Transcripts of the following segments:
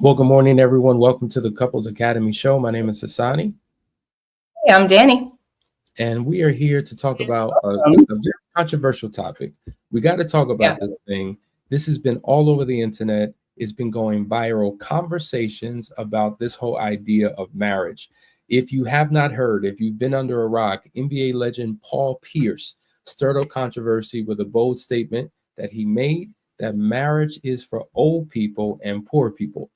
Well, good morning, everyone. Welcome to the Couples Academy show. My name is Hassani, Hey, I'm Danny. and we are here to talk about a very controversial topic. We got to talk Yeah. about this thing. This has been all over the internet. It's been going viral. Conversations about this whole idea of marriage. If you have not heard, if you've been under a rock, NBA legend Paul Pierce stirred up controversy with a bold statement that he made that marriage is for old people and poor people.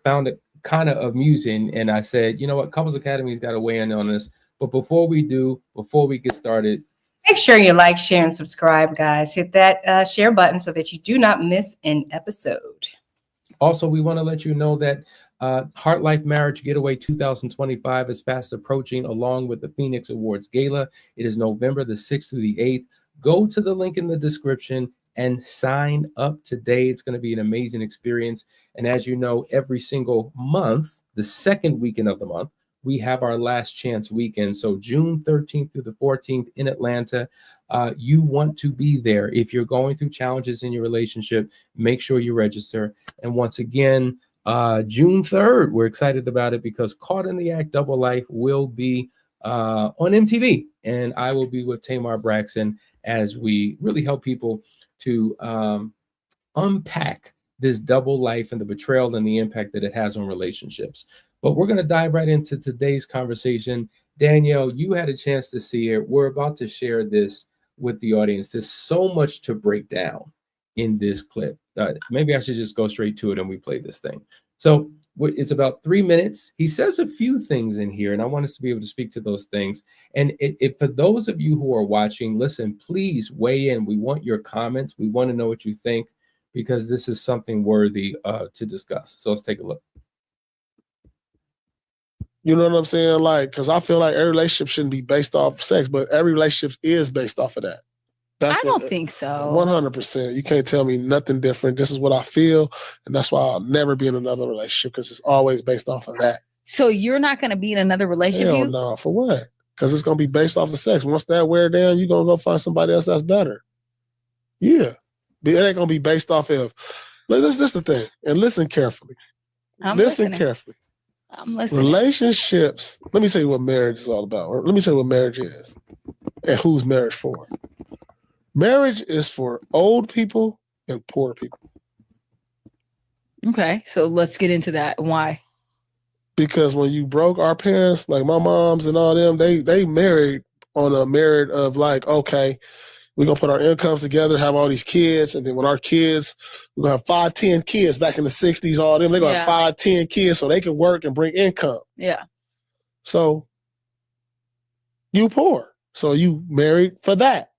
Found it kind of amusing. And I said, you know what, Couples Academy's got to weigh in on this. But before we get started, Make sure you like, share, and subscribe, guys. Hit that share button so that you do not miss an episode. also, we want to let you know that Heart Life Marriage Getaway 2025 is fast approaching, along with the Phoenix Awards Gala. It is November the 6th through the 8th. Go to the link in the description and sign up today. It's going to be an amazing experience. And as you know, every single month, the second weekend of the month, we have our last chance weekend. So June 13th through the 14th in Atlanta. You want to be there. If you're going through challenges in your relationship, make sure you register. And once again, June 3rd, we're excited about it because Caught in the Act Double Life will be on MTV. And I will be with Tamar Braxton as we really help people to unpack this double life and the betrayal and the impact that it has on relationships. But we're going to dive right into today's conversation. Danielle, you had a chance to see it. We're about to share this with the audience. There's so much to break down in this clip. Maybe I should just go straight to it and we play this thing. So it's about 3 minutes. He says a few things in here, and I want us to be able to speak to those things. And for those of you who are watching, listen, please weigh in. We want your comments. We want to know what you think because this is something worthy to discuss. So let's take a look. You know what I'm saying? Like, because I feel like every relationship shouldn't be based off of sex, but every relationship is based off of that. I don't think so. 100%. You can't tell me nothing different. This is what I feel, and that's why I'll never be in another relationship because it's always based off of that. So you're not going to be in another relationship? Hell no. For what? Because it's going to be based off the sex. Once that wear down, you're going to go find somebody else that's better. Yeah. It ain't going to be based off of. This is the thing, and listen carefully. Listen carefully. I'm listening. Relationships. Let me tell you what marriage is all about. Or let me tell you what marriage is and who's marriage for. Marriage is for old people and poor people. Okay, so let's get into that. Why? Because when you broke, our parents, like my moms and all them, they married on a merit of like, okay, we're going to put our incomes together, have all these kids, and then when our kids, we're going to have 5, 10 kids back in the 60s, all them, they're going to have 5, 10 kids so they can work and bring income. Yeah. So you poor. So you married for that.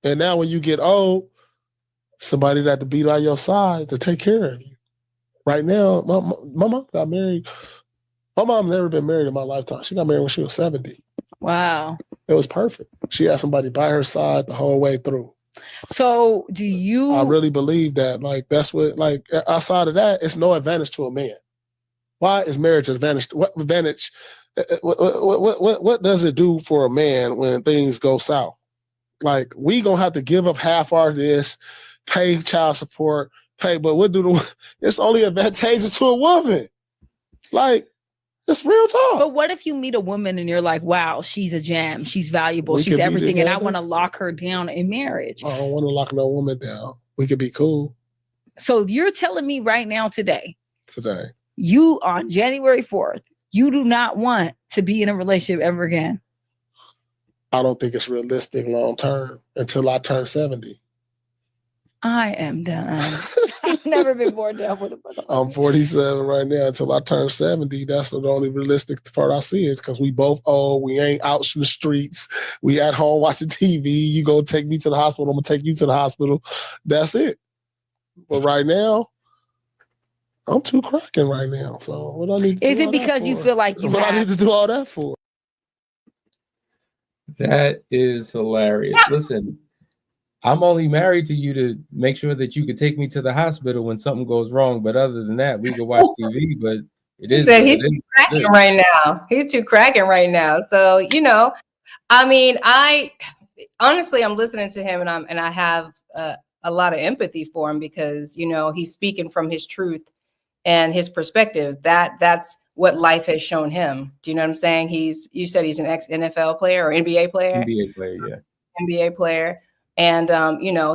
And now when you get old, somebody that to be by your side to take care of you. Right now, my mom got married. My mom never been married in my lifetime. She got married when she was 70. Wow. It was perfect. She had somebody by her side the whole way through. So do you... I really believe that. Like, that's what, like, outside of that, it's no advantage to a man. Why is marriage advantage? What advantage, what does it do for a man when things go south? Like, we gonna have to give up half our this, pay child support, but what do it's only advantageous to a woman. Like, it's real talk. But what if you meet a woman and you're like, wow, she's a gem, she's valuable, she's everything, and I want to lock her down in marriage? I don't want to lock no woman down. We could be cool. So you're telling me right now today, you on January 4th, you do not want to be in a relationship ever again? I don't think it's realistic long term until I turn 70. I am done. I've never been more done with a brother. I'm 47 right now. Until I turn 70, that's the only realistic part I see is because we both old. We ain't out in the streets. We at home watching TV. You go take me to the hospital. I'm going to take you to the hospital. That's it. But right now, I'm too cracking right now. So what I need to is do it because you feel like you what I need to do all that for? That is hilarious. Listen, I'm only married to you to make sure that you could take me to the hospital when something goes wrong. But other than that, we can watch TV. But it is. He's too cracking right now. He's too cracking right now. So, you know, I mean, honestly, I'm listening to him and I have a lot of empathy for him because, you know, he's speaking from his truth and his perspective. That's what life has shown him. Do you know what I'm saying? You said he's an ex NFL player or NBA player? NBA player, yeah. NBA player. And,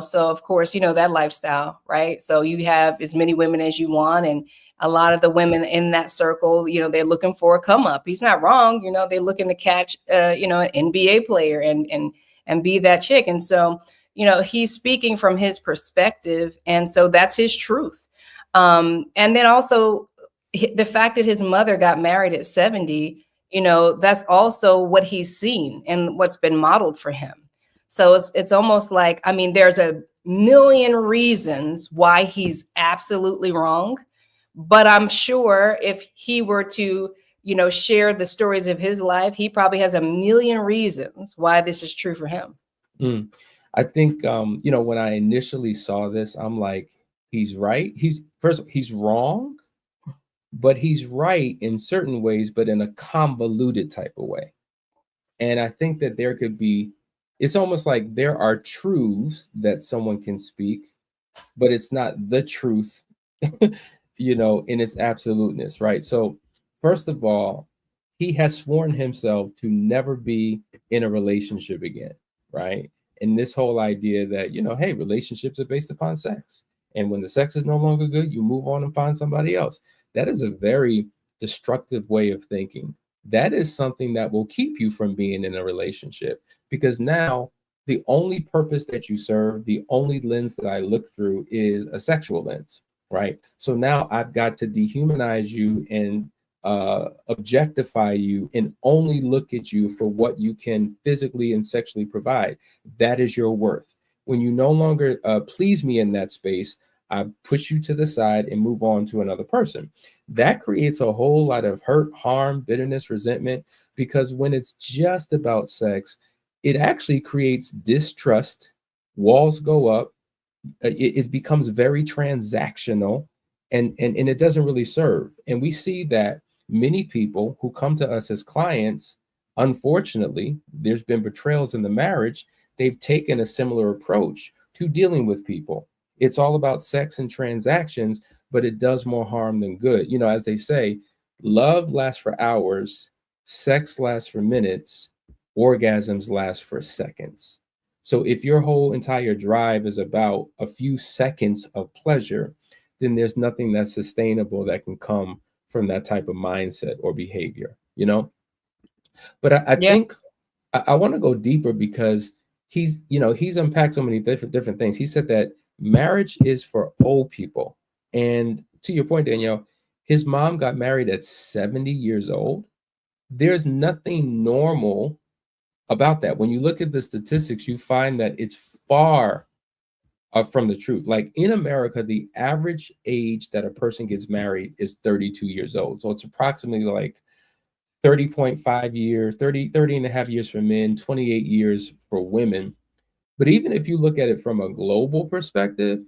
so of course, that lifestyle, right? So you have as many women as you want. And a lot of the women in that circle, they're looking for a come up. He's not wrong. They're looking to catch, an NBA player and be that chick. And so, he's speaking from his perspective. And so that's his truth. And then also the fact that his mother got married at 70, that's also what he's seen and what's been modeled for him. So it's almost like, there's a million reasons why he's absolutely wrong. But I'm sure if he were to, share the stories of his life, he probably has a million reasons why this is true for him. I think, when I initially saw this, I'm like, he's right. He's wrong, but he's right in certain ways, but in a convoluted type of way. And I think that there could be, it's almost like there are truths that someone can speak, but it's not the truth, in its absoluteness, right? So first of all, he has sworn himself to never be in a relationship again, right? And this whole idea that, hey, relationships are based upon sex. And when the sex is no longer good, you move on and find somebody else. That is a very destructive way of thinking. That is something that will keep you from being in a relationship, because now the only purpose that you serve, the only lens that I look through is a sexual lens, right? So now I've got to dehumanize you and objectify you and only look at you for what you can physically and sexually provide. That is your worth. When you no longer please me in that space, I push you to the side and move on to another person. That creates a whole lot of hurt, harm, bitterness, resentment, because when it's just about sex, it actually creates distrust. Walls go up. It becomes very transactional, and it doesn't really serve. And we see that many people who come to us as clients, unfortunately, there's been betrayals in the marriage. They've taken a similar approach to dealing with people. It's all about sex and transactions, but it does more harm than good. As they say, love lasts for hours, sex lasts for minutes, orgasms last for seconds. So if your whole entire drive is about a few seconds of pleasure, then there's nothing that's sustainable that can come from that type of mindset or behavior, But I think I want to go deeper, because he's unpacked so many different things. He said that marriage is for old people. And to your point, Danielle, his mom got married at 70 years old. There's nothing normal about that. When you look at the statistics, you find that it's far from the truth. Like in America, the average age that a person gets married is 32 years old. So it's approximately like 30.5 years, 30 and a half years for men, 28 years for women. But even if you look at it from a global perspective,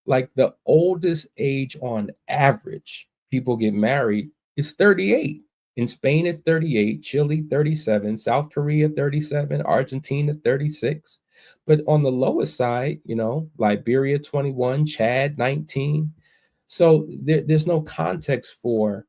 like the oldest age on average people get married is 38. In Spain, it's 38, Chile, 37, South Korea, 37, Argentina, 36. But on the lowest side, Liberia, 21, Chad, 19. So there's no context for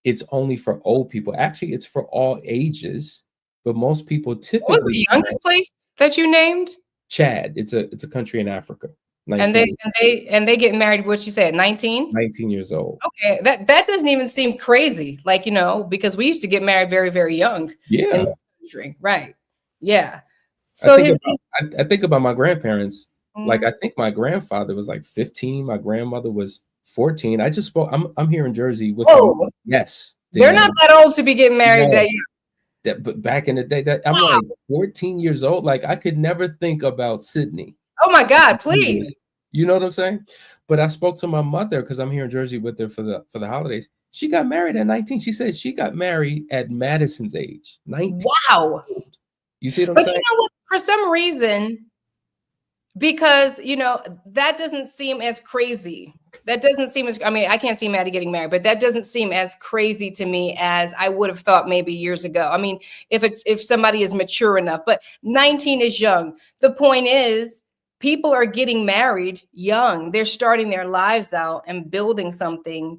it's only for old people. Actually, it's for all ages. But most people typically. What's the youngest place that you named? Chad. It's a country in Africa. And they get married, what you said, 19? 19 years old. Okay, that doesn't even seem crazy, because we used to get married very, very young. Yeah. In this country. Right. Yeah. So I think about my grandparents. Like I think my grandfather was like 15. My grandmother was 14. I just spoke. I'm here in Jersey with them. Yes. They're not that old to be getting married that young. But back in the day, I'm like 14 years old. Like I could never think about Sydney. Oh my God, please. You know what I'm saying? But I spoke to my mother because I'm here in Jersey with her for the holidays. She got married at 19. She said she got married at Madison's age. 19. Wow. You see what I'm saying? But you know what? For some reason, because that doesn't seem as crazy. That doesn't seem as, I can't see Maddie getting married, but that doesn't seem as crazy to me as I would have thought maybe years ago. If somebody is mature enough, but 19 is young. The point is, people are getting married young. They're starting their lives out and building something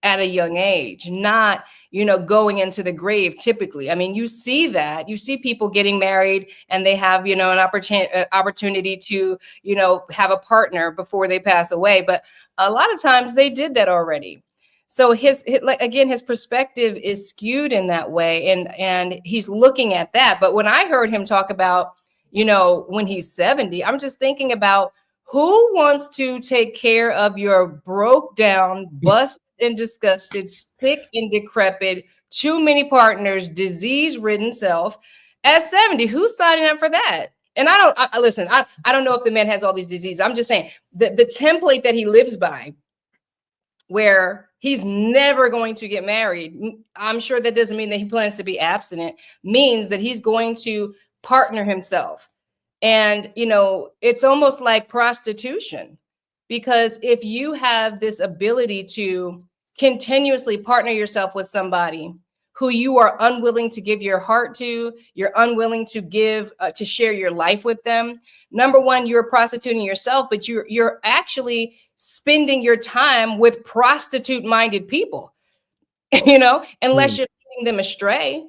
at a young age, not, going into the grave typically. I mean, you see people getting married and they have, an opportunity to, have a partner before they pass away. But a lot of times they did that already. So his perspective is skewed in that way. And he's looking at that. But when I heard him talk about, when he's 70, I'm just thinking about, who wants to take care of your broke down, busted and disgusted, sick and decrepit, too many partners, disease-ridden self at 70? Who's signing up for that? And listen, I don't know if the man has all these diseases. I'm just saying the template that he lives by, where he's never going to get married. I'm sure that doesn't mean that he plans to be abstinent, means that he's going to partner himself. And, it's almost like prostitution, because if you have this ability to continuously partner yourself with somebody who you are unwilling to give your heart to, you're unwilling to give, to share your life with them. Number one, you're prostituting yourself, but you're actually spending your time with prostitute-minded people, unless you're leading them astray.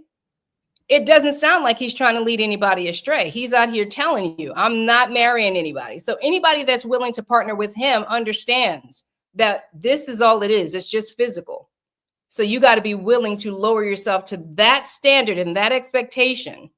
It doesn't sound like he's trying to lead anybody astray. He's out here telling you, I'm not marrying anybody. So anybody that's willing to partner with him understands that this is all it is. It's just physical. So you got to be willing to lower yourself to that standard and that expectation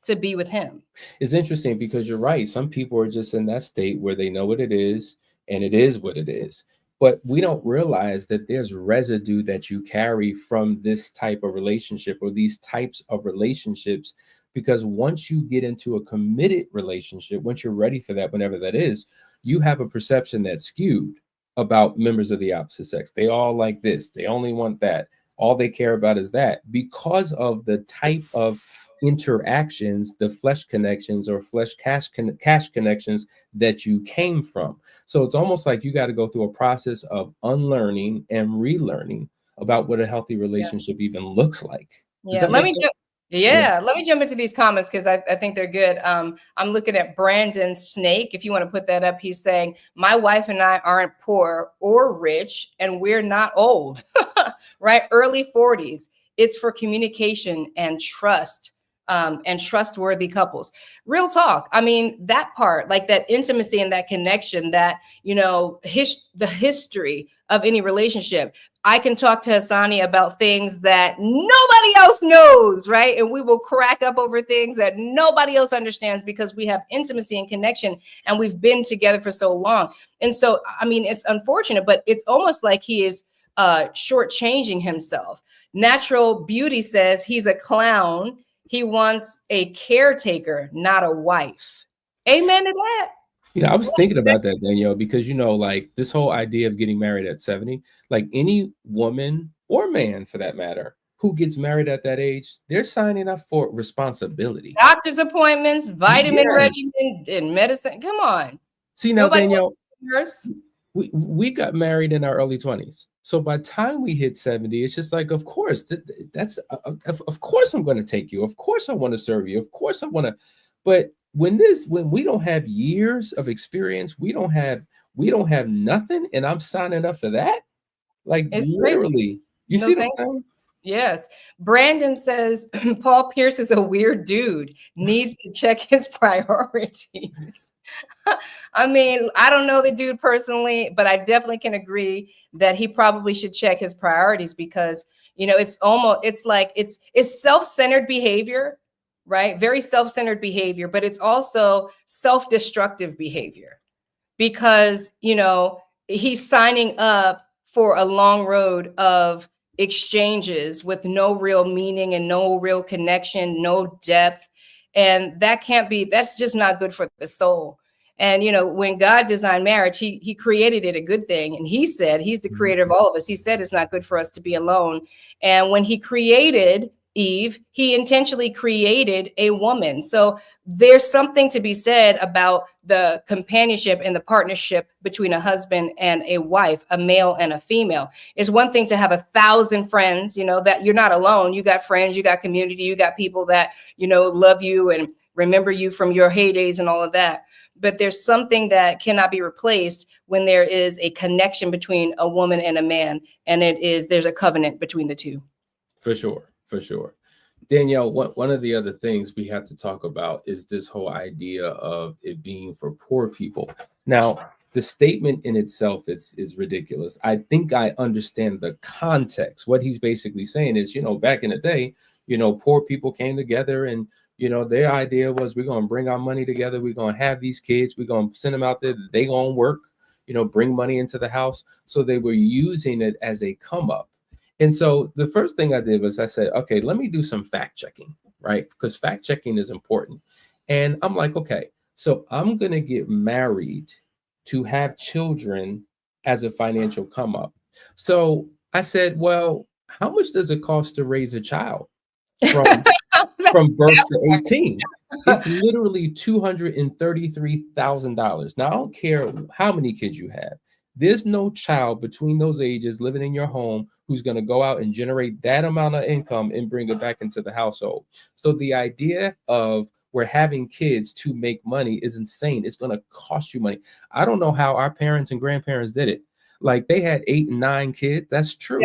to be with him. It's interesting because you're right. Some people are just in that state where they know what it is and it is what it is. But we don't realize that there's residue that you carry from this type of relationship or these types of relationships, because once you get into a committed relationship, once you're ready for that, whenever that is, you have a perception that's skewed about members of the opposite sex. They all like this. They only want that. All they care about is that, because of the type of interactions, the flesh connections or flesh cash connections that you came from. So it's almost like you got to go through a process of unlearning and relearning about what a healthy relationship even looks like. Let me jump into these comments because I think they're good. I'm looking at Brandon Snake. If you want to put that up, he's saying, my wife and I aren't poor or rich, and we're not old, right? Early 40s. It's for communication and trust. And trustworthy couples. Real talk. I mean, that part, like that intimacy and that connection, that, the history of any relationship. I can talk to Hassani about things that nobody else knows, right? And we will crack up over things that nobody else understands because we have intimacy and connection and we've been together for so long. And so, I mean, it's unfortunate, but it's almost like he is shortchanging himself. Natural Beauty says he's a clown. He wants a caretaker, not a wife. Amen to that. I was thinking about that, Danielle, because, like this whole idea of getting married at 70, like any woman or man for that matter, who gets married at that age, they're signing up for responsibility. Doctor's appointments, vitamin regimen, and medicine. Come on. See, now, Danielle, we got married in our early 20s. So by the time we hit 70, it's just like, of course, of course I'm going to take you. Of course I want to serve you. Of course I want to. But when we don't have years of experience, we don't have nothing, and I'm signing up for that. Like, it's literally, crazy. You see what I'm saying? Yes. Brandon says Paul Pierce is a weird dude, needs to check his priorities. I mean, I don't know the dude personally, but I definitely can agree that he probably should check his priorities because, it's self-centered behavior, right? Very self-centered behavior, but it's also self-destructive behavior because, he's signing up for a long road of exchanges with no real meaning and no real connection, no depth. And that's just not good for the soul. And, when God designed marriage, he created it a good thing. And he said, he's the creator of all of us. He said, it's not good for us to be alone. And when he created Eve, he intentionally created a woman. So there's something to be said about the companionship and the partnership between a husband and a wife, a male and a female. It's one thing to have 1,000 friends, that you're not alone. You got friends, you got community, you got people that, love you and remember you from your heydays and all of that. but there's something that cannot be replaced when there is a connection between a woman and a man, and there's a covenant between the two. For sure, for sure. Danielle, one of the other things we have to talk about is this whole idea of it being for poor people. Now, the statement in itself is ridiculous. I think I understand the context. What he's basically saying is, back in the day, poor people came together and, their idea was we're going to bring our money together. We're going to have these kids. We're going to send them out there. They going to work, bring money into the house. So they were using it as a come up. And so the first thing I did was I said, okay, let me do some fact checking, right? Because fact checking is important. And I'm like, okay, so I'm going to get married to have children as a financial come up. So I said, well, how much does it cost to raise a child from birth to 18? It's literally $233,000. Now, I don't care how many kids you have. There's no child between those ages living in your home who's going to go out and generate that amount of income and bring it back into the household. So the idea of we're having kids to make money is insane. It's going to cost you money. I don't know how our parents and grandparents did it. Like they had 8 and 9 kids. That's true.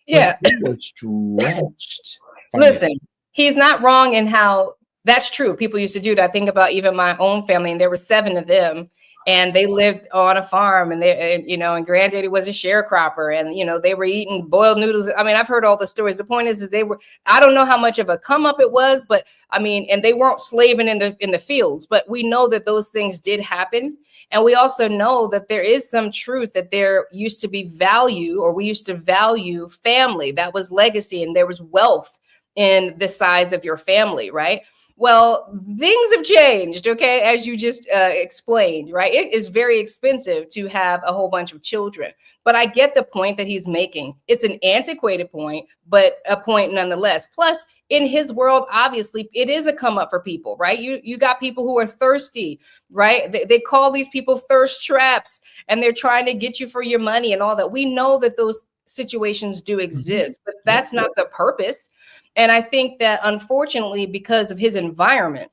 Yeah. They were stretched. Listen, he's not wrong in how that's true. People used to do that. I think about even my own family, and there were 7 of them. And they lived on a farm, and and granddaddy was a sharecropper, and they were eating boiled noodles. I mean, I've heard all the stories. The point is they were, I don't know how much of a come up it was, but I mean, and they weren't slaving in the fields, but we know that those things did happen. And we also know that there is some truth that there used to be value, or we used to value family. That was legacy, and there was wealth in the size of your family, right? Well, things have changed, okay, as you just explained, right? It is very expensive to have a whole bunch of children. But I get the point that he's making. It's an antiquated point, but a point nonetheless. Plus, in his world, obviously, it is a come up for people, right? You got people who are thirsty, right? They call these people thirst traps, and they're trying to get you for your money and all that. We know that those situations do exist, but that's not the purpose. And I think that unfortunately, because of his environment,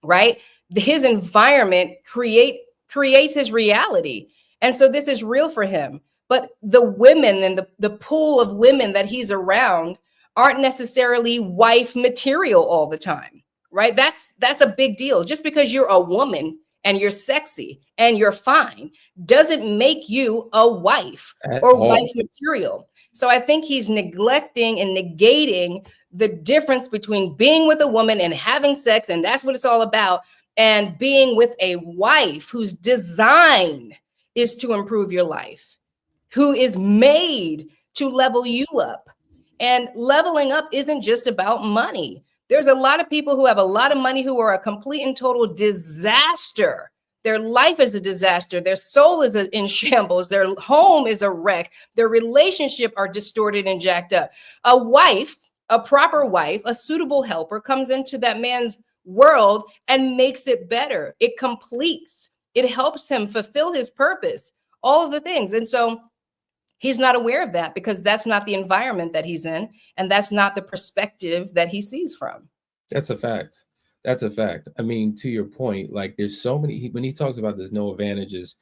right? His environment creates his reality. And so this is real for him. But the women and the pool of women that he's around aren't necessarily wife material all the time, right? That's a big deal. Just because you're a woman and you're sexy and you're fine doesn't make you a wife or wife material. So I think he's neglecting and negating the difference between being with a woman and having sex, and that's what it's all about, and being with a wife whose design is to improve your life, who is made to level you up. And leveling up isn't just about money. There's a lot of people who have a lot of money who are a complete and total disaster. Their life is a disaster. Their soul is in shambles. Their home is a wreck. Their relationship are distorted and jacked up. A wife, a proper wife, a suitable helper comes into that man's world and makes it better. It completes. It helps him fulfill his purpose, all of the things. And so he's not aware of that because that's not the environment that he's in. And that's not the perspective that he sees from. That's a fact. That's a fact. I mean, to your point, like there's so many, when he talks about there's no advantages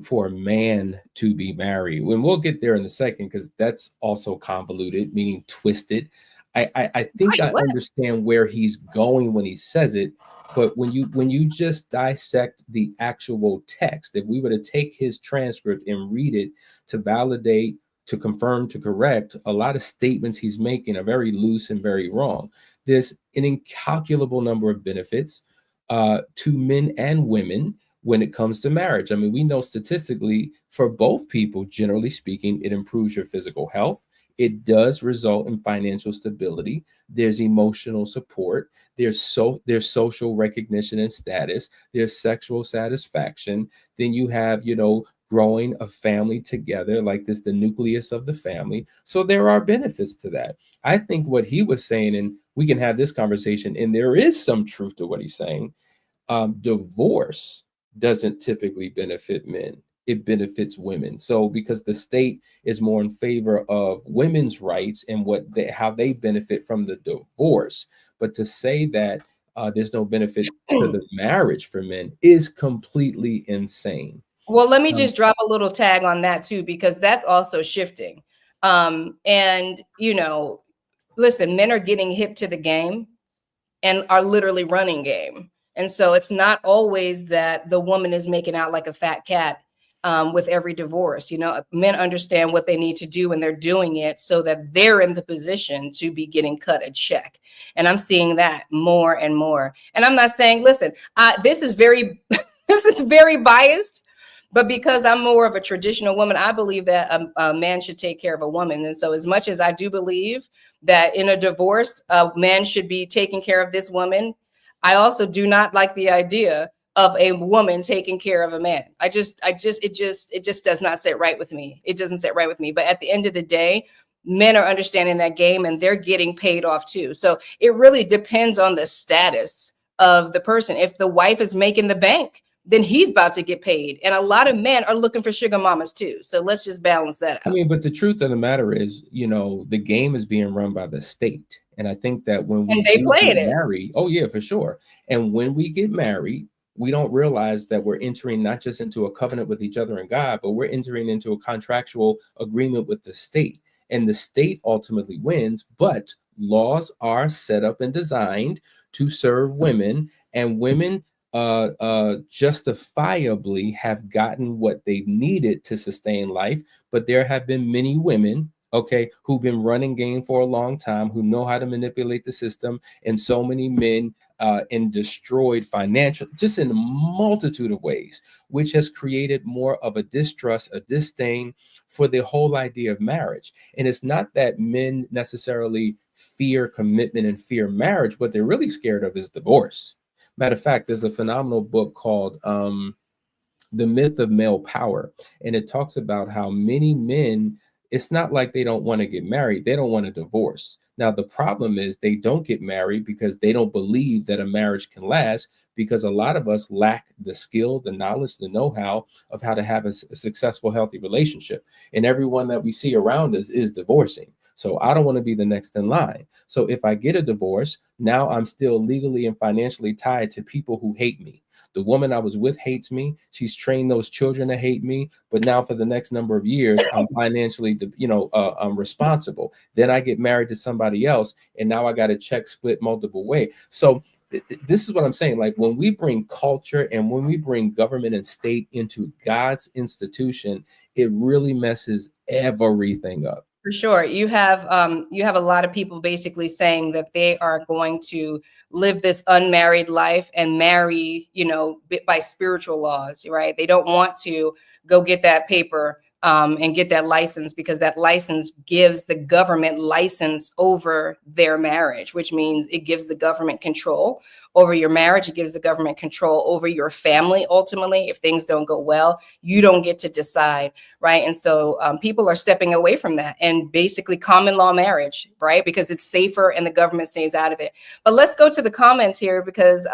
for a man to be married, when we'll get there in a second, because that's also convoluted, meaning twisted. I think I understand where he's going when he says it, but when you just dissect the actual text, if we were to take his transcript and read it to validate, to confirm, to correct, a lot of statements he's making are very loose and very wrong. There's an incalculable number of benefits to men and women when it comes to marriage. I mean, we know statistically for both people, generally speaking, it improves your physical health. It does result in financial stability. There's emotional support. There's social recognition and status. There's sexual satisfaction. Then you have, growing a family together, like this, the nucleus of the family. So there are benefits to that. I think what he was saying, and we can have this conversation, and there is some truth to what he's saying. Divorce doesn't typically benefit men. It benefits women. So because the state is more in favor of women's rights and how they benefit from the divorce. But to say that there's no benefit to the marriage for men is completely insane. Well, let me just drop a little tag on that too, because that's also shifting. And, you know, listen, men are getting hip to the game and are literally running game. And so it's not always that the woman is making out like a fat cat with every divorce. You know, men understand what they need to do and they're doing it so that they're in the position to be getting cut a check. And I'm seeing that more and more. And I'm not saying, listen, this is very, this is very biased. But because I'm more of a traditional woman, I believe that a man should take care of a woman. And so as much as I do believe that in a divorce, a man should be taking care of this woman, I also do not like the idea of a woman taking care of a man. It just does not sit right with me. It doesn't sit right with me. But at the end of the day, men are understanding that game and they're getting paid off too. So it really depends on the status of the person. If the wife is making the bank, then he's about to get paid. And a lot of men are looking for sugar mamas too. So let's just balance that out. I mean, but the truth of the matter is, you know, the game is being run by the state. And I think that when we get married, oh yeah, for sure. And when we get married, we don't realize that we're entering not just into a covenant with each other and God, but we're entering into a contractual agreement with the state. And the state ultimately wins, but laws are set up and designed to serve women, and women justifiably have gotten what they've needed to sustain life. But there have been many women, okay, who've been running game for a long time, who know how to manipulate the system, and so many men and destroyed financially, just in a multitude of ways, which has created more of a distrust, a disdain for the whole idea of marriage. And it's not that men necessarily fear commitment and fear marriage. What they're really scared of is divorce. Matter of fact, there's a phenomenal book called The Myth of Male Power. And it talks about how many men, it's not like they don't want to get married. They don't want a divorce. Now, the problem is they don't get married because they don't believe that a marriage can last, because a lot of us lack the skill, the knowledge, the know-how of how to have a successful, healthy relationship. And everyone that we see around us is divorcing. So I don't want to be the next in line. So if I get a divorce, now I'm still legally and financially tied to people who hate me. The woman I was with hates me. She's trained those children to hate me. But now for the next number of years, I'm financially, I'm responsible. Then I get married to somebody else, and now I got a check split multiple ways. So this is what I'm saying. Like, when we bring culture and when we bring government and state into God's institution, it really messes everything up. For sure. You have a lot of people basically saying that they are going to live this unmarried life and marry, by spiritual laws, right? They don't want to go get that paper and get that license, because that license gives the government license over their marriage, which means it gives the government control over your marriage. It gives the government control over your family. Ultimately, if things don't go well, you don't get to decide, right? And so people are stepping away from that and basically common law marriage, right? Because it's safer and the government stays out of it. But let's go to the comments here, because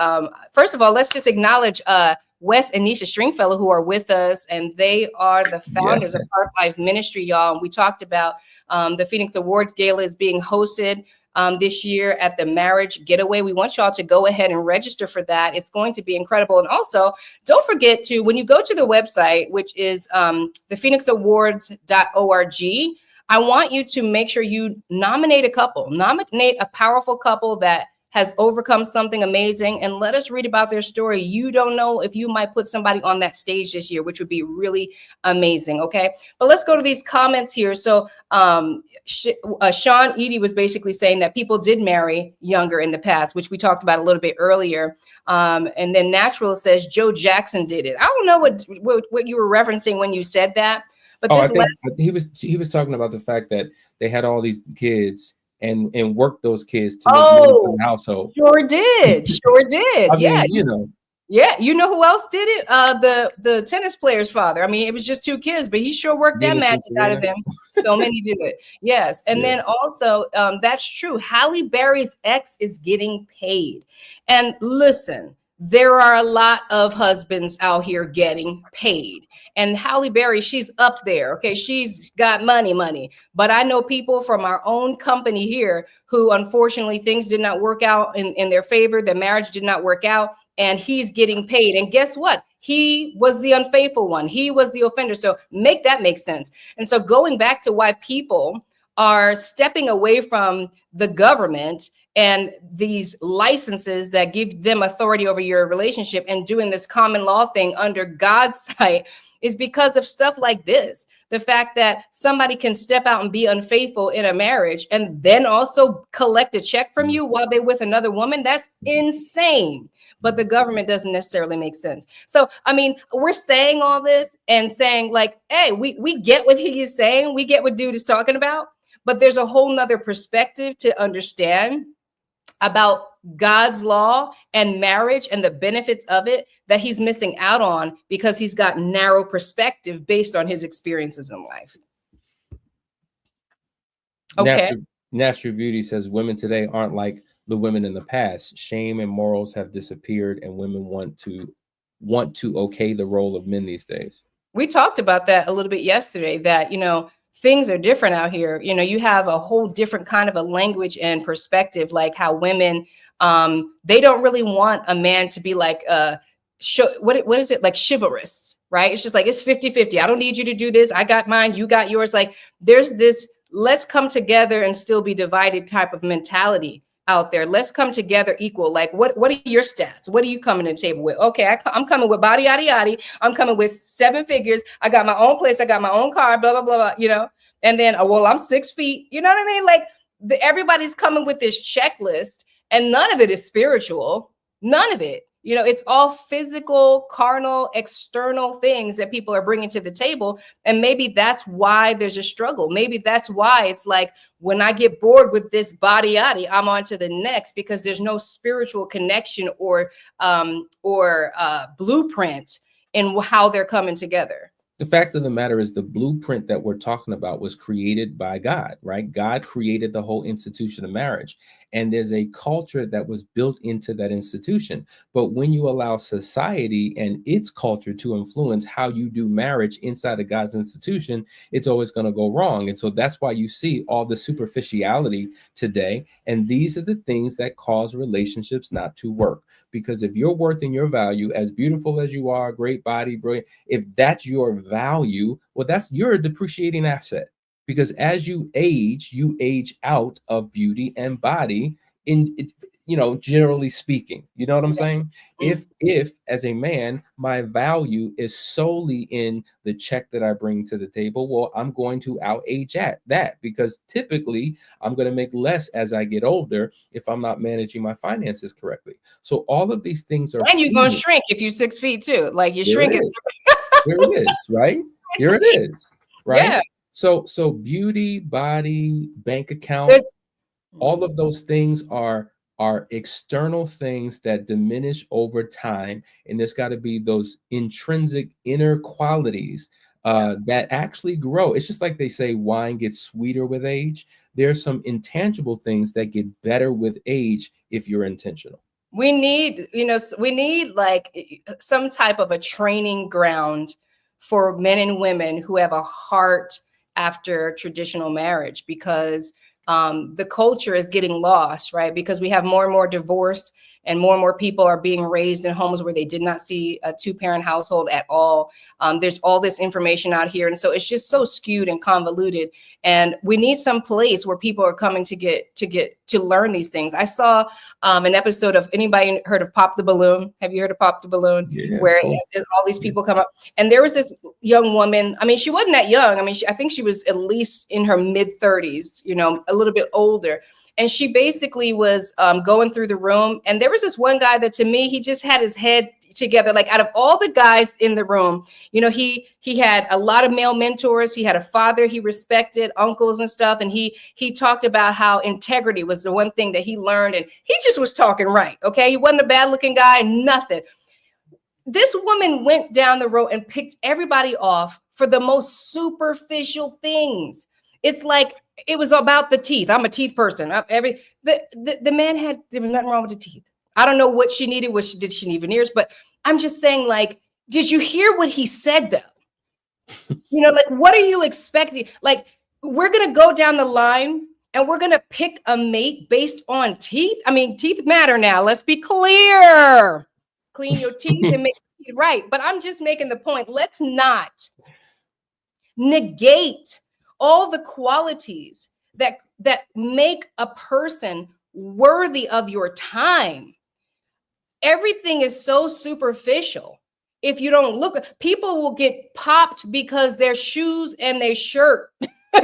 first of all, let's just acknowledge Wes and Nisha Stringfellow, who are with us, and they are the founders of Heart Life Ministry, y'all. And we talked about the Phoenix Awards Gala is being hosted this year at the Marriage Getaway. We want y'all to go ahead and register for that. It's going to be incredible. And also, don't forget to, when you go to the website, which is thephoenixawards.org, I want you to make sure you nominate a couple, nominate a powerful couple that has overcome something amazing, and let us read about their story. You don't know if you might put somebody on that stage this year, which would be really amazing. Okay, but let's go to these comments here. So Sean Edie was basically saying that people did marry younger in the past, which we talked about a little bit earlier. And then Natural says Joe Jackson did it. I don't know what you were referencing when you said that, but I think he was talking about the fact that they had all these kids and work those kids to make money for the household. Sure did. I mean, Yeah, you know who else did it? The tennis player's father. I mean, it was just 2 kids, but he sure worked that magic out of them. So many do it. Yes. And then also, that's true. Halle Berry's ex is getting paid. And listen, there are a lot of husbands out here getting paid. And Halle Berry, she's up there. Okay. She's got money. But I know people from our own company here who, unfortunately, things did not work out in their favor. Their marriage did not work out. And he's getting paid. And guess what? He was the unfaithful one. He was the offender. So make that make sense. And so going back to why people are stepping away from the government and these licenses that give them authority over your relationship and doing this common law thing under God's sight is because of stuff like this. The fact that somebody can step out and be unfaithful in a marriage and then also collect a check from you while they're with another woman, that's insane. But the government doesn't necessarily make sense. So, I mean, we're saying all this and saying like, hey, we get what he is saying. We get what dude is talking about. But there's a whole nother perspective to understand about God's law and marriage and the benefits of it that he's missing out on because he's got narrow perspective based on his experiences in life. Okay. Natural Beauty says women today aren't like the women in the past. Shame and morals have disappeared, and women want to okay the role of men these days. We talked about that a little bit yesterday, that, things are different out here. You have a whole different kind of a language and perspective, like how women, they don't really want a man to be like, what is it? Like chivalrous, right? It's just like, it's 50-50. I don't need you to do this. I got mine. You got yours. Like there's this, let's come together and still be divided type of mentality out there. Let's come together equal. Like what are your stats? What are you coming to the table with? Okay, I'm coming with body, yada, yada. I'm coming with 7 figures. I got my own place. I got my own car, blah, blah, blah, blah, And then, well, I'm 6 feet. You know what I mean? Like everybody's coming with this checklist and none of it is spiritual. None of it. It's all physical, carnal, external things that people are bringing to the table. And maybe that's why there's a struggle. Maybe that's why it's like, when I get bored with this body yada, I'm on to the next, because there's no spiritual connection or blueprint in how they're coming together. The fact of the matter is the blueprint that we're talking about was created by God, right? God created the whole institution of marriage. And there's a culture that was built into that institution. But when you allow society and its culture to influence how you do marriage inside of God's institution, it's always going to go wrong. And so that's why you see all the superficiality today. And these are the things that cause relationships not to work. Because if your worth and your value, as beautiful as you are, great body, brilliant, if that's your value, well, you're a depreciating asset. Because as you age out of beauty and body, generally speaking, you know what I'm saying? If as a man, my value is solely in the check that I bring to the table, well, I'm going to out-age at that, because typically I'm going to make less as I get older if I'm not managing my finances correctly. So all of these things are. And you're going to shrink if you're 6 feet too. Like you're shrinking. Here it is, right? Here it is, right? Yeah. So beauty, body, bank account, all of those things are external things that diminish over time. And there's got to be those intrinsic inner qualities that actually grow. It's just like they say wine gets sweeter with age. There's some intangible things that get better with age if you're intentional. We need like some type of a training ground for men and women who have a heart after traditional marriage, because the culture is getting lost, right? Because we have more and more divorce, and more people are being raised in homes where they did not see a 2-parent household at all. There's all this information out here. And so it's just so skewed and convoluted. And we need some place where people are coming to learn these things. I saw an episode of, anybody heard of Pop the Balloon? Have you heard of Pop the Balloon? Yeah, where all these people come up. And there was this young woman. I mean, she wasn't that young. I mean, I think she was at least in her mid 30s, a little bit older. And she basically was going through the room. And there was this one guy that, to me, he just had his head together. Like, out of all the guys in the room, he had a lot of male mentors. He had a father he respected, uncles and stuff. And he talked about how integrity was the one thing that he learned. And he just was talking right. Okay. He wasn't a bad looking guy, nothing. This woman went down the road and picked everybody off for the most superficial things. It's like, it was about the teeth. I'm a teeth person. The man there was nothing wrong with the teeth. I don't know what she needed. Did she need veneers? But I'm just saying, like, did you hear what he said though? You know, like, what are you expecting? Like, we're going to go down the line and we're going to pick a mate based on teeth. I mean, teeth matter now. Let's be clear. Clean your teeth and make it right. But I'm just making the point. Let's not negate all the qualities that make a person worthy of your time. Everything is so superficial. If you don't look, people will get popped because their shoes and their shirt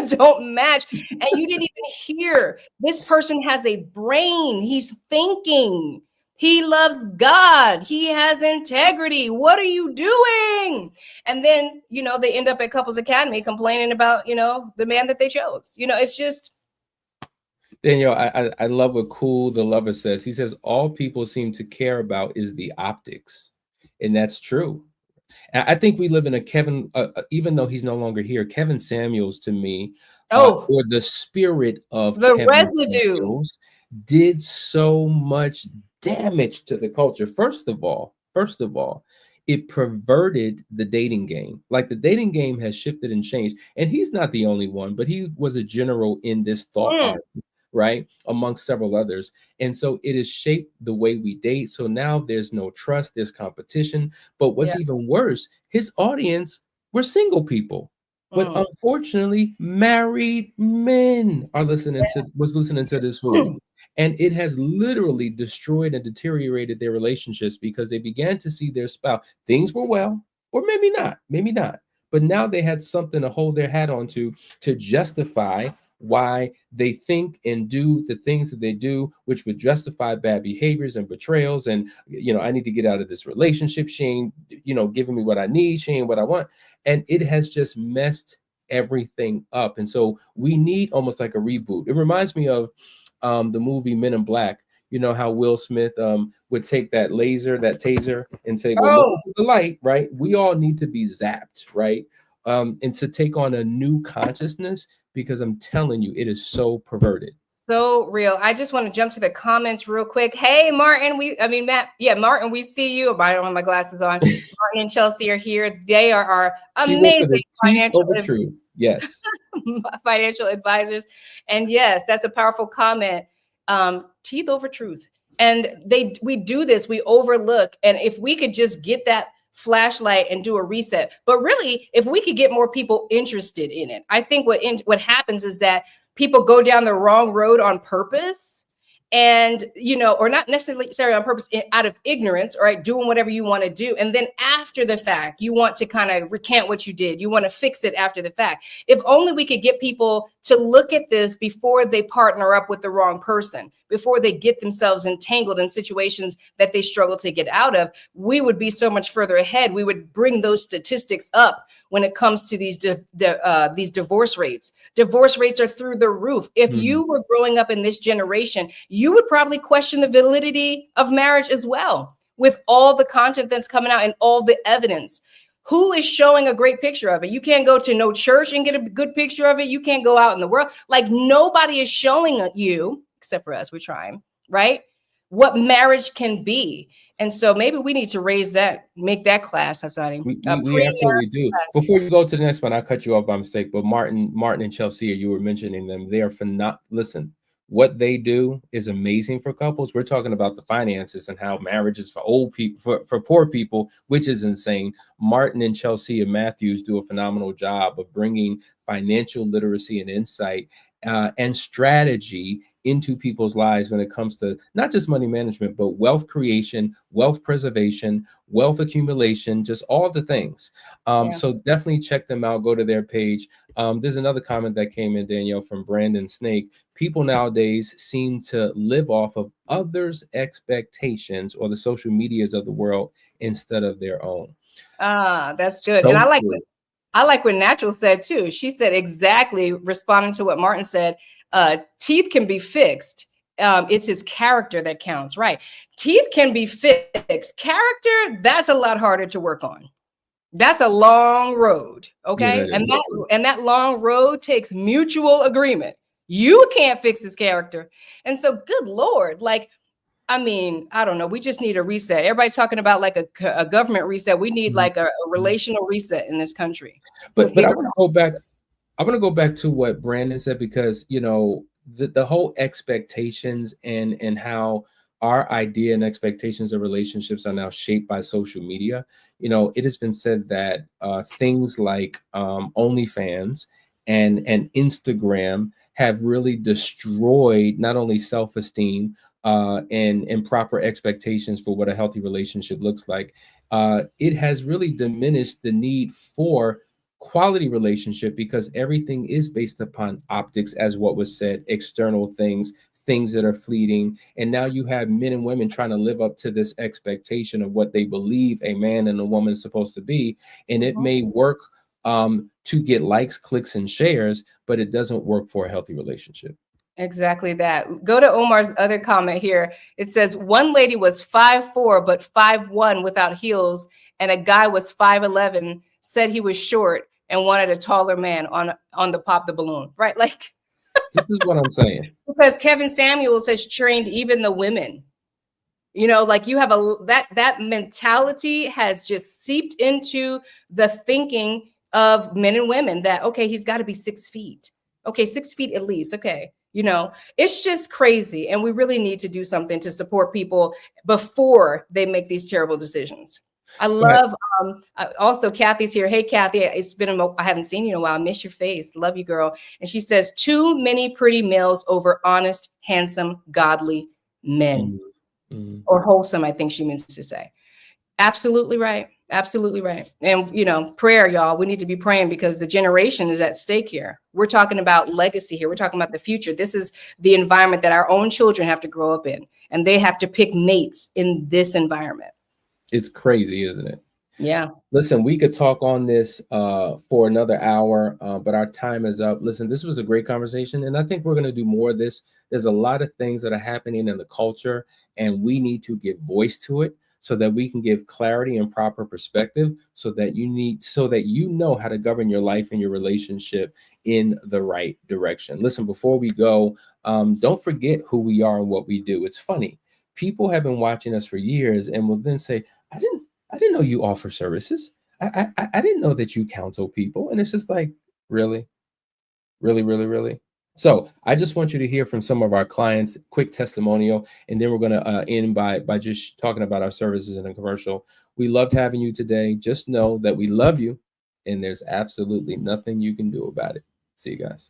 don't match. And you didn't even hear this person has a brain. He's thinking. He loves God. He has integrity. What are you doing? And then, you know, they end up at Couples Academy complaining about, you know, the man that they chose. You know, it's just. Daniel, I love what Cool the Lover says. He says, all people seem to care about is the optics. And that's true. And I think we live in a Kevin, even though he's no longer here, Kevin Samuels to me, or the spirit of the Kevin residue Samuels did so much damage to the culture. First of all, it perverted the dating game. Like, the dating game has shifted and changed. And he's not the only one, but he was a general in this thought art, right? Amongst several others. And so it has shaped the way we date. So now there's no trust, there's competition. But what's even worse, his audience were single people. But unfortunately, married men are listening to this fool. And it has literally destroyed and deteriorated their relationships because they began to see their spouse. Things were well, or maybe not. But now they had something to hold their hat on to justify why they think and do the things that they do, which would justify bad behaviors and betrayals. And, you know, I need to get out of this relationship. She ain't, you know, giving me what I need. She ain't what I want. And it has just messed everything up. And so we need almost like a reboot. It reminds me of the movie Men in Black. You know how Will Smith would take that taser and say, well, look to the light, right? We all need to be zapped, right? And to take on a new consciousness, because I'm telling you, it is so perverted. So real. I just want to jump to the comments real quick. Hey, Martin, Matt. Yeah, Martin, we see you. I don't have my glasses on. Martin and Chelsea are here. They are our amazing financial truth. Yes. Financial advisors. And yes, that's a powerful comment. Teeth over truth. And we do this, we overlook. And if we could just get that flashlight and do a reset, but really, if we could get more people interested in it, I think what happens is that people go down the wrong road on purpose, and, you know, or not necessarily on purpose, out of ignorance, all right, doing whatever you want to do. And then after the fact, you want to kind of recant what you did. You want to fix it after the fact. If only we could get people to look at this before they partner up with the wrong person, before they get themselves entangled in situations that they struggle to get out of, we would be so much further ahead. We would bring those statistics up when it comes to these divorce rates. Divorce rates are through the roof. If you were growing up in this generation, you would probably question the validity of marriage as well, with all the content that's coming out and all the evidence. Who is showing a great picture of it? You can't go to no church and get a good picture of it. You can't go out in the world. Like, nobody is showing you, except for us, we're trying, right? What marriage can be. And so maybe we need to make that class, Hassani. We absolutely do. Class. Before you go to the next one, I cut you off by mistake, but Martin and Chelsea, you were mentioning them. They are phenomenal. Listen, what they do is amazing for couples. We're talking about the finances and how marriage is for old people, for poor people, which is insane. Martin and Chelsea and Matthews do a phenomenal job of bringing financial literacy and insight and strategy into people's lives when it comes to not just money management, but wealth creation, wealth preservation, wealth accumulation, just all the things. So definitely check them out. Go to their page. There's another comment that came in, Danielle, from Brandon Snake. People nowadays seem to live off of others' expectations or the social medias of the world instead of their own. That's good. So and I like what Natural said too. She said exactly, responding to what Martin said. Teeth can be fixed. It's his character that counts, right? Teeth can be fixed. Character, that's a lot harder to work on. That's a long road, okay? Yeah, and that long road takes mutual agreement. You can't fix his character. And so, good Lord, like, I mean, I don't know. We just need a reset. Everybody's talking about like a government reset. We need like a relational reset in this country. But I want to go back. I want to go back to what Brandon said, because, you know, the whole expectations and how our idea and expectations of relationships are now shaped by social media. You know, it has been said that things like OnlyFans and Instagram have really destroyed not only self-esteem and proper expectations for what a healthy relationship looks like. It has really diminished the need for quality relationship, because everything is based upon optics, as what was said, external things that are fleeting. And now you have men and women trying to live up to this expectation of what they believe a man and a woman is supposed to be. And it may work to get likes, clicks, and shares, but it doesn't work for a healthy relationship. Exactly that. Go to Omar's other comment here. It says one lady was 5'4", but 5'1" without heels, and a guy was 5'11", said he was short and wanted a taller man on the Pop the Balloon, right? Like, this is what I'm saying. Because Kevin Samuels has trained even the women. You know, like you have that mentality has just seeped into the thinking of men and women that, okay, he's got to be 6 feet. Okay, 6 feet at least. Okay. You know, it's just crazy. And we really need to do something to support people before they make these terrible decisions. I love, also Kathy's here. Hey, Kathy, it's been, I haven't seen you in a while. I miss your face. Love you, girl. And she says, too many pretty males over honest, handsome, godly men. Or wholesome, I think she means to say. Absolutely right. Absolutely right. And, you know, prayer, y'all, we need to be praying because the generation is at stake here. We're talking about legacy here. We're talking about the future. This is the environment that our own children have to grow up in, and they have to pick mates in this environment. It's crazy, isn't it? Yeah. Listen, we could talk on this for another hour, but our time is up. Listen, this was a great conversation, and I think we're going to do more of this. There's a lot of things that are happening in the culture, and we need to give voice to it so that we can give clarity and proper perspective, so that you know how to govern your life and your relationship in the right direction. Listen, before we go, don't forget who we are and what we do. It's funny. People have been watching us for years and will then say, I didn't know you offer services. I didn't know that you counsel people. And it's just like, really? So I just want you to hear from some of our clients, quick testimonial, and then we're going to end by just talking about our services in a commercial. We loved having you today. Just know that we love you, and there's absolutely nothing you can do about it. See you guys.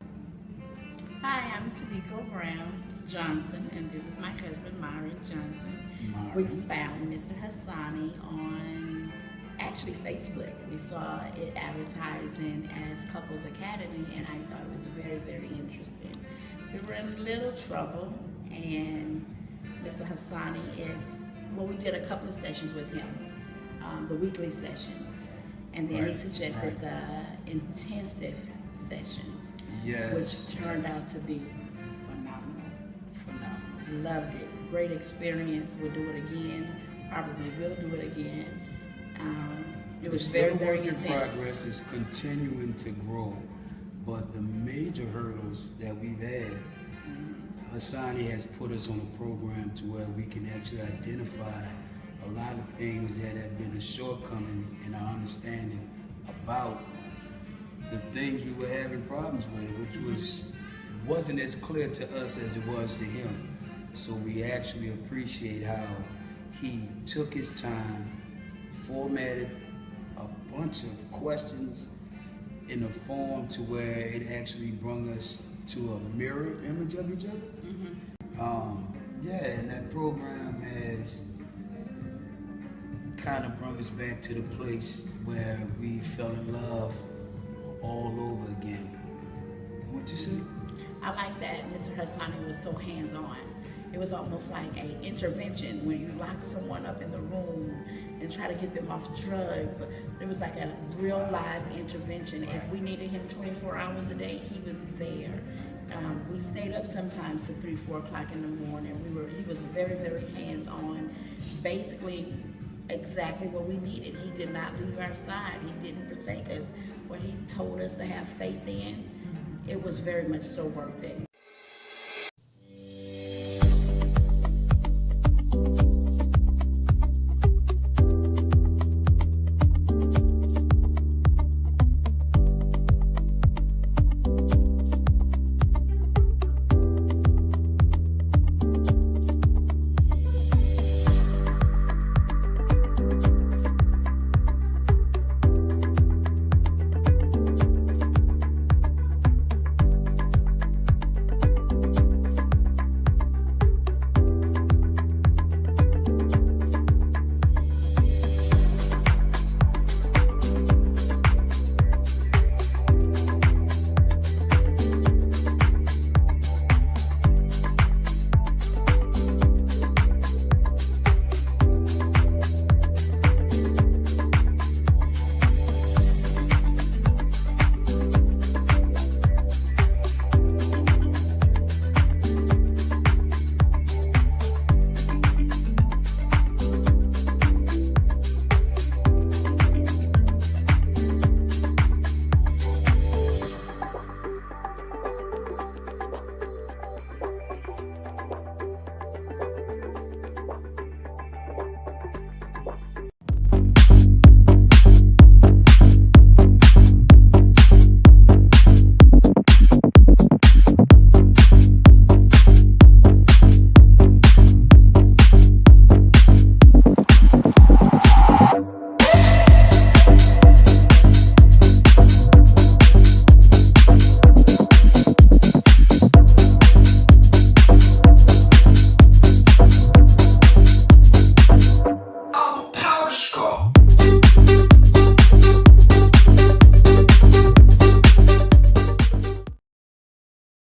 Hi, I'm Tamiko Brown Johnson, and this is my husband, Myron Johnson. We found Mr. Hassani on actually Facebook. We saw it advertising as Couples Academy, and I thought it was very, very interesting. We were in a little trouble, and Mr. Hassani, we did a couple of sessions with him, the weekly sessions, and then he suggested the intensive sessions, which turned out to be phenomenal. Loved it. Great experience. We'll do it again. Probably will do it again. It was very, very intense. Progress is continuing to grow, but the major hurdles that we've had, Hassani has put us on a program to where we can actually identify a lot of things that have been a shortcoming in our understanding about the things we were having problems with, which wasn't as clear to us as it was to him. So we actually appreciate how he took his time, formatted a bunch of questions in a form to where it actually brought us to a mirror image of each other. And that program has kind of brought us back to the place where we fell in love all over again. What'd you say? I like that Mr. Hassani was so hands-on. It was almost like an intervention when you lock someone up in the room and try to get them off drugs. It was like a real live intervention. If we needed him 24 hours a day, he was there. We stayed up sometimes to 3, 4 o'clock in the morning. He was very, very hands-on, basically exactly what we needed. He did not leave our side. He didn't forsake us. What he told us to have faith in, it was very much so worth it.